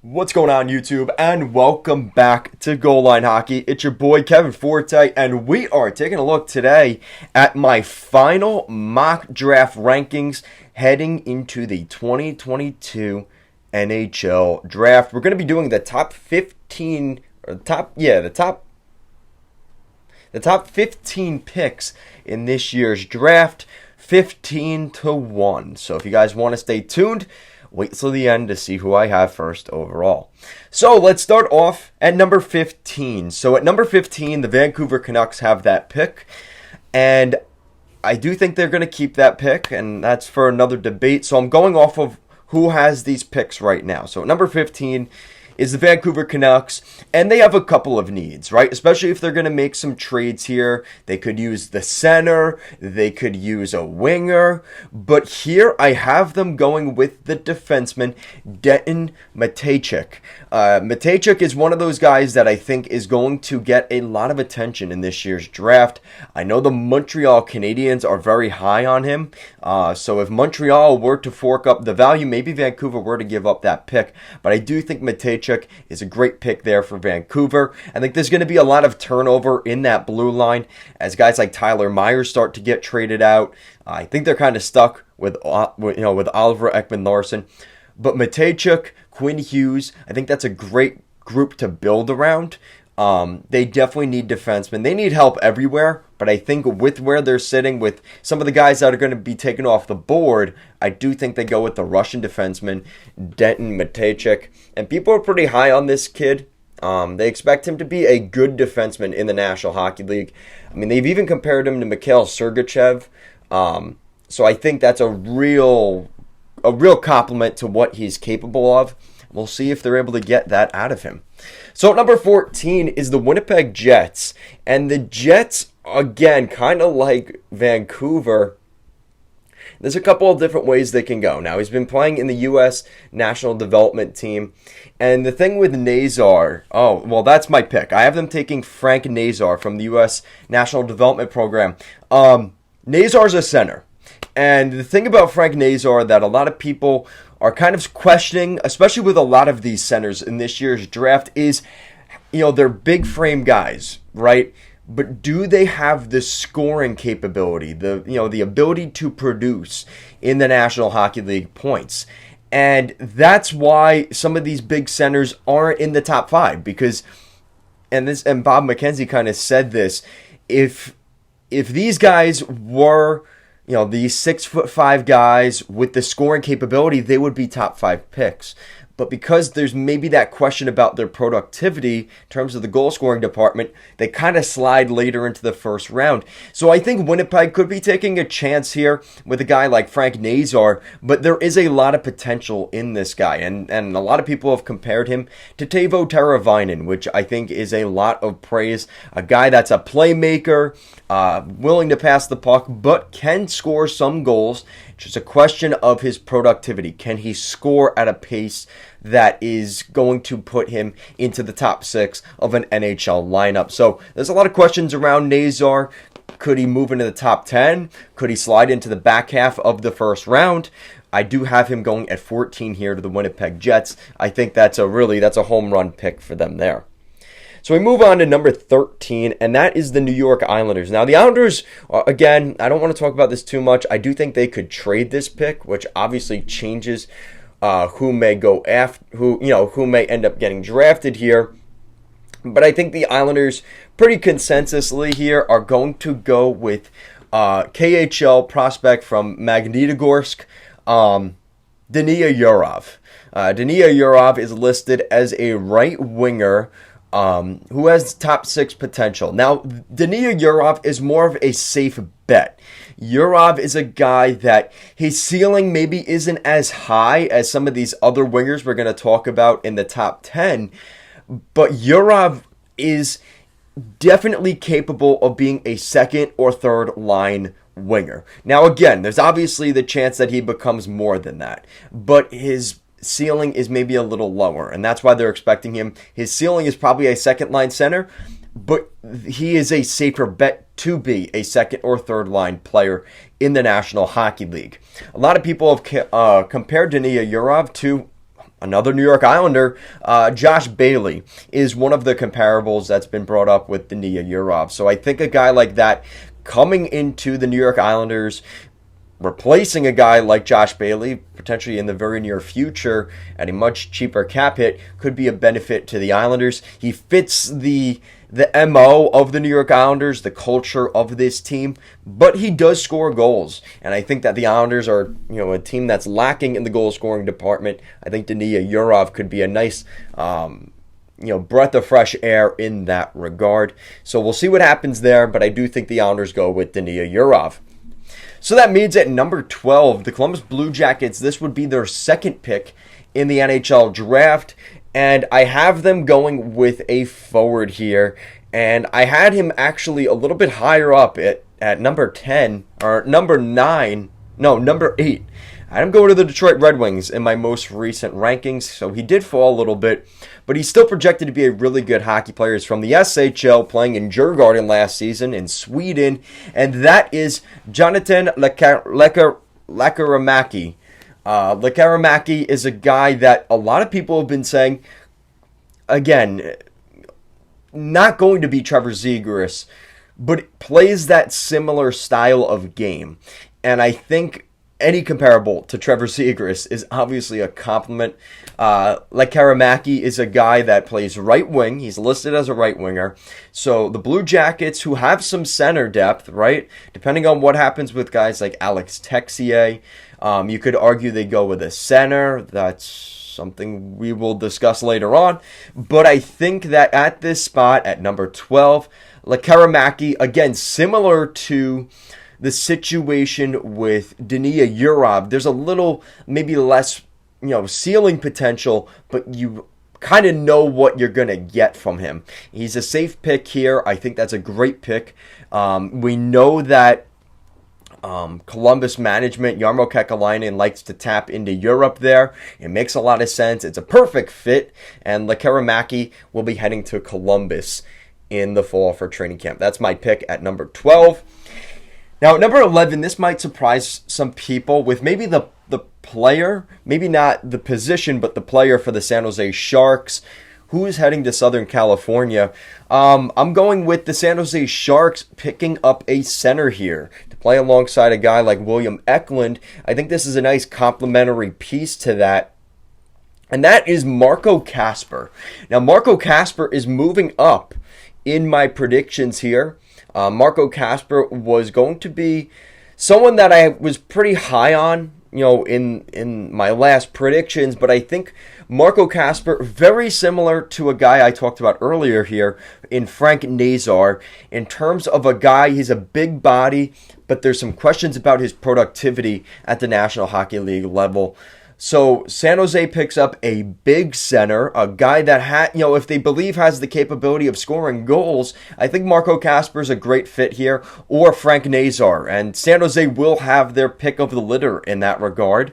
What's going on, YouTube? And welcome back to Goal Line Hockey. It's your boy Kevin Forte, and we are taking a look today at my final mock draft rankings heading into the 2022 NHL Draft. We're going to be doing the top 15 or the top 15 picks in this year's draft, 15-1. So if you guys want to stay tuned, wait till the end to see who I have first overall. So let's start off at number 15. So at number 15, the Vancouver Canucks have that pick. And I do think they're going to keep that pick, and that's for another debate. So I'm going off of who has these picks right now. So at number 15 is the Vancouver Canucks, and they have a couple of needs, right? Especially if they're going to make some trades here. They could use the center, they could use a winger, but here I have them going with the defenseman, Denton Mateychuk. Mateychuk is one of those guys that I think is going to get a lot of attention in this year's draft. I know the Montreal Canadiens are very high on him, so if Montreal were to fork up the value, maybe Vancouver were to give up that pick, but I do think Mateychuk is a great pick there for Vancouver. I think there's going to be a lot of turnover in that blue line as guys like Tyler Myers start to get traded out. I think they're kind of stuck with Oliver Ekman-Larsson. But Mateychuk, Quinn Hughes, I think that's a great group to build around. They definitely need defensemen. They need help everywhere, but I think with where they're sitting, with some of the guys that are going to be taken off the board, I do think they go with the Russian defenseman, Denton Mateychuk. And people are pretty high on this kid. They expect him to be a good defenseman in the National Hockey League. I mean, they've even compared him to Mikhail Sergachev. So I think that's a real compliment to what he's capable of. We'll see if they're able to get that out of him. So at number 14 is the Winnipeg Jets. And the Jets, again, kind of like Vancouver, there's a couple of different ways they can go. Now, he's been playing in the U.S. National Development Team. And the thing with Nazar, that's my pick. I have them taking Frank Nazar from the U.S. National Development Program. Nazar's a center. And the thing about Frank Nazar that a lot of people are kind of questioning, especially with a lot of these centers in this year's draft, is, they're big frame guys, right? But do they have the scoring capability, the ability to produce in the National Hockey League points? And that's why some of these big centers aren't in the top 5, because, and Bob McKenzie kind of said this, if these guys were, these 6'5" guys with the scoring capability, they would be top 5 picks. But because there's maybe that question about their productivity in terms of the goal scoring department, they kind of slide later into the first round. So I think Winnipeg could be taking a chance here with a guy like Frank Nazar, but there is a lot of potential in this guy. And a lot of people have compared him to Teuvo Teravainen, which I think is a lot of praise. A guy that's a playmaker, willing to pass the puck, but can score some goals. It's just a question of his productivity. Can he score at a pace that is going to put him into the top 6 of an NHL lineup? So there's a lot of questions around Nazar. Could he move into the top 10? Could he slide into the back half of the first round? I do have him going at 14 here to the Winnipeg Jets. I think that's a home run pick for them there. So we move on to number 13, and that is the New York Islanders. Now, the Islanders, again, I don't want to talk about this too much. I do think they could trade this pick, which obviously changes who may go after, who may end up getting drafted here. But I think the Islanders, pretty consensusly here, are going to go with KHL prospect from Magnitogorsk, Dania Yurov. Dania Yurov is listed as a right winger who has top 6 potential. Now, Dania Yurov is more of a safe bet. Yurov is a guy that his ceiling maybe isn't as high as some of these other wingers we're going to talk about in the top 10, but Yurov is definitely capable of being a second or third line winger. Now, again, there's obviously the chance that he becomes more than that, but his ceiling is maybe a little lower, and that's why they're expecting him. His ceiling is probably a second line center, but he is a safer bet to be a second or third line player in the National Hockey League. A lot of people have compared Dania Yurov to another New York Islander, Josh Bailey, is one of the comparables that's been brought up with Dania Yurov. So I think a guy like that coming into the New York Islanders, replacing a guy like Josh Bailey, potentially in the very near future at a much cheaper cap hit, could be a benefit to the Islanders. He fits the MO of the New York Islanders, the culture of this team, but he does score goals. And I think that the Islanders are, a team that's lacking in the goal scoring department. I think Dania Yurov could be a nice breath of fresh air in that regard. So we'll see what happens there, but I do think the Islanders go with Dania Yurov. So that means at number 12, the Columbus Blue Jackets, this would be their second pick in the NHL Draft, and I have them going with a forward here, and I had him actually a little bit higher up at number 10, or number 8. I had him go to the Detroit Red Wings in my most recent rankings, so he did fall a little bit, but he's still projected to be a really good hockey player. He's from the SHL, playing in Djurgården last season in Sweden, and that is Jonathan Lekaramäki. Lekaramäki is a guy that a lot of people have been saying, again, not going to be Trevor Zegras, but plays that similar style of game, and I think any comparable to Trevor Zegras is obviously a compliment. Lekaramäki is a guy that plays right wing. He's listed as a right winger. So the Blue Jackets, who have some center depth, right? Depending on what happens with guys like Alex Texier, you could argue they go with a center. That's something we will discuss later on. But I think that at this spot, at number 12, Lekaramäki, again, similar to the situation with Dania Yurov, there's a little, maybe less, ceiling potential, but you kind of know what you're going to get from him. He's a safe pick here. I think that's a great pick. We know that Columbus management, Jarmo Kekalainen, likes to tap into Europe there. It makes a lot of sense. It's a perfect fit, and Lekaramäki will be heading to Columbus in the fall for training camp. That's my pick at number 12. Now, at number 11, this might surprise some people with maybe the player, maybe not the position, but the player for the San Jose Sharks, who is heading to Southern California. I'm going with the San Jose Sharks picking up a center here to play alongside a guy like William Eklund. I think this is a nice complementary piece to that, and that is Marco Kasper. Now, Marco Kasper is moving up in my predictions here. Marco Kasper was going to be someone that I was pretty high on, in my last predictions, but I think Marco Kasper, very similar to a guy I talked about earlier here in Frank Nazar, in terms of a guy, he's a big body, but there's some questions about his productivity at the National Hockey League level. So San Jose picks up a big center, a guy that if they believe has the capability of scoring goals. I think Marco Kasper is a great fit here, or Frank Nazar, and San Jose will have their pick of the litter in that regard,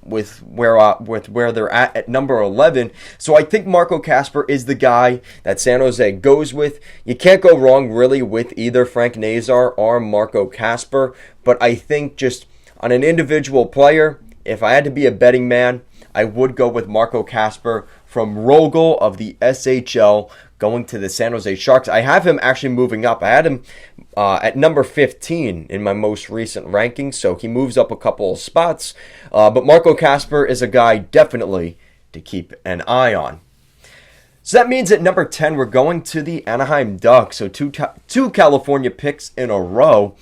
with where they're at number 11. So I think Marco Kasper is the guy that San Jose goes with. You can't go wrong really with either Frank Nazar or Marco Kasper, but I think just on an individual player, if I had to be a betting man, I would go with Marco Kasper from Rogel of the SHL going to the San Jose Sharks. I have him actually moving up. I had him at number 15 in my most recent ranking, so he moves up a couple of spots. But Marco Kasper is a guy definitely to keep an eye on. So that means at number 10, we're going to the Anaheim Ducks. So two California picks in a row.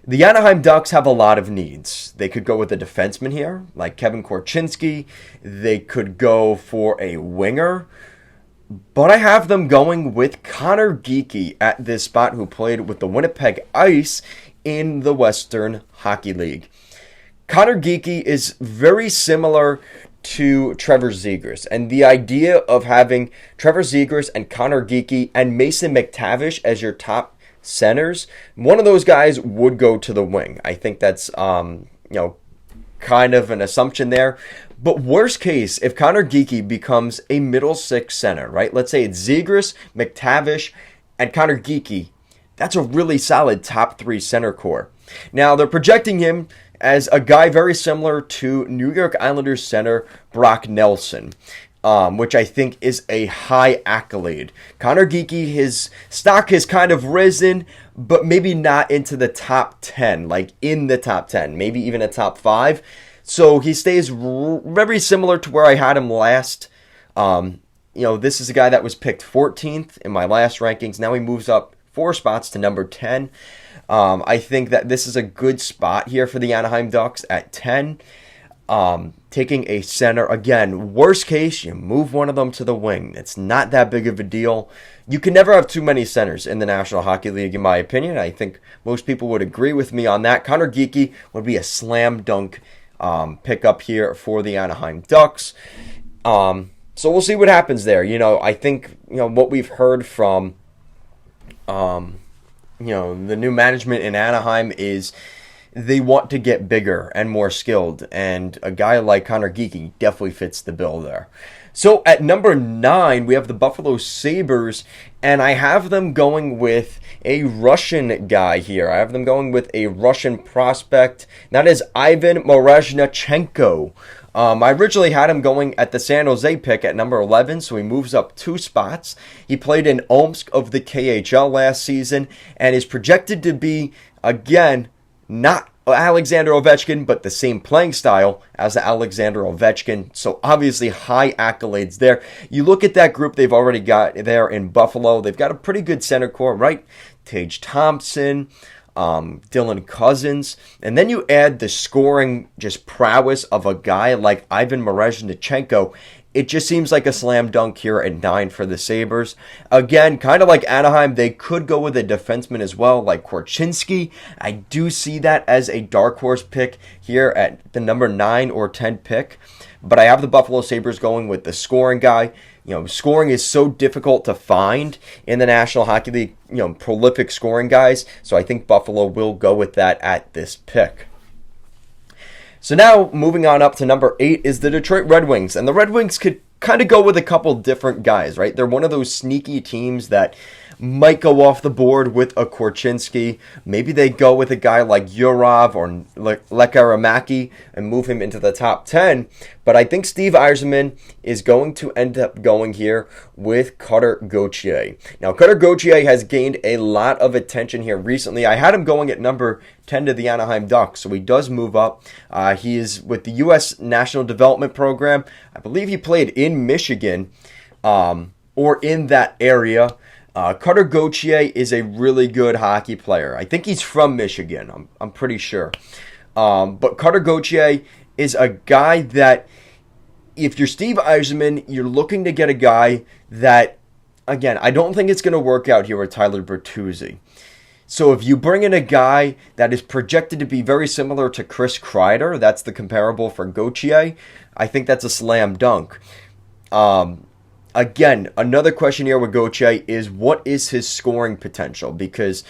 The Anaheim Ducks have a lot of needs. They could go with a defenseman here, like Kevin Korchinski. They could go for a winger. But I have them going with Connor Geekie at this spot, who played with the Winnipeg Ice in the Western Hockey League. Connor Geekie is very similar to Trevor Zegras. And the idea of having Trevor Zegras and Connor Geekie and Mason McTavish as your top centers, one of those guys would go to the wing. I think that's kind of an assumption there. But worst case, if Connor Geekie becomes a middle six center, right? Let's say it's Zegras, McTavish, and Connor Geekie. That's a really solid top three center core. Now they're projecting him as a guy very similar to New York Islanders center Brock Nelson. Which I think is a high accolade. Connor Geekie, his stock has kind of risen, but maybe not into the top 10, like in the top 10, maybe even a top 5. So he stays very similar to where I had him last. This is a guy that was picked 14th in my last rankings. Now he moves up 4 spots to number 10. I think that this is a good spot here for the Anaheim Ducks at 10. Taking a center, again, worst case, you move one of them to the wing. It's not that big of a deal. You can never have too many centers in the National Hockey League, in my opinion. I think most people would agree with me on that. Connor Geekie would be a slam dunk pickup here for the Anaheim Ducks. So we'll see what happens there. I think, what we've heard from, the new management in Anaheim is they want to get bigger and more skilled, and a guy like Connor Geekie definitely fits the bill there. So at number 9, we have the Buffalo Sabres, and I have them going with a Russian guy here. I have them going with a Russian prospect. That is Ivan Mirazhnachenko. I originally had him going at the San Jose pick at number 11, so he moves up 2 spots. He played in Omsk of the KHL last season, and is projected to be, again, not Alexander Ovechkin, but the same playing style as Alexander Ovechkin. So obviously high accolades there. You look at that group they've already got there in Buffalo. They've got a pretty good center core, right? Tage Thompson, Dylan Cousins. And then you add the scoring just prowess of a guy like Ivan Mirazhnachenko. It just seems like a slam dunk here at 9 for the Sabres. Again, kind of like Anaheim, they could go with a defenseman as well, like Korchinski. I do see that as a dark horse pick here at the number 9 or 10 pick. But I have the Buffalo Sabres going with the scoring guy. Scoring is so difficult to find in the National Hockey League, prolific scoring guys. So I think Buffalo will go with that at this pick. So now, moving on up to number 8 is the Detroit Red Wings. And the Red Wings could kind of go with a couple different guys, right? They're one of those sneaky teams that might go off the board with a Korchinski. Maybe they go with a guy like Yurov or Lekaramaki and move him into the top 10. But I think Steve Yzerman is going to end up going here with Cutter Gauthier. Now, Cutter Gauthier has gained a lot of attention here recently. I had him going at number 10 to the Anaheim Ducks, so he does move up. He is with the U.S. National Development Program. I believe he played in Michigan or in that area. Cutter Gauthier is a really good hockey player. I think he's from Michigan. I'm pretty sure. But Cutter Gauthier is a guy that, if you're Steve Yzerman, you're looking to get a guy that, again, I don't think it's going to work out here with Tyler Bertuzzi. So if you bring in a guy that is projected to be very similar to Chris Kreider, that's the comparable for Gauthier, I think that's a slam dunk. Again, another question here with Gauthier is, what is his scoring potential? Because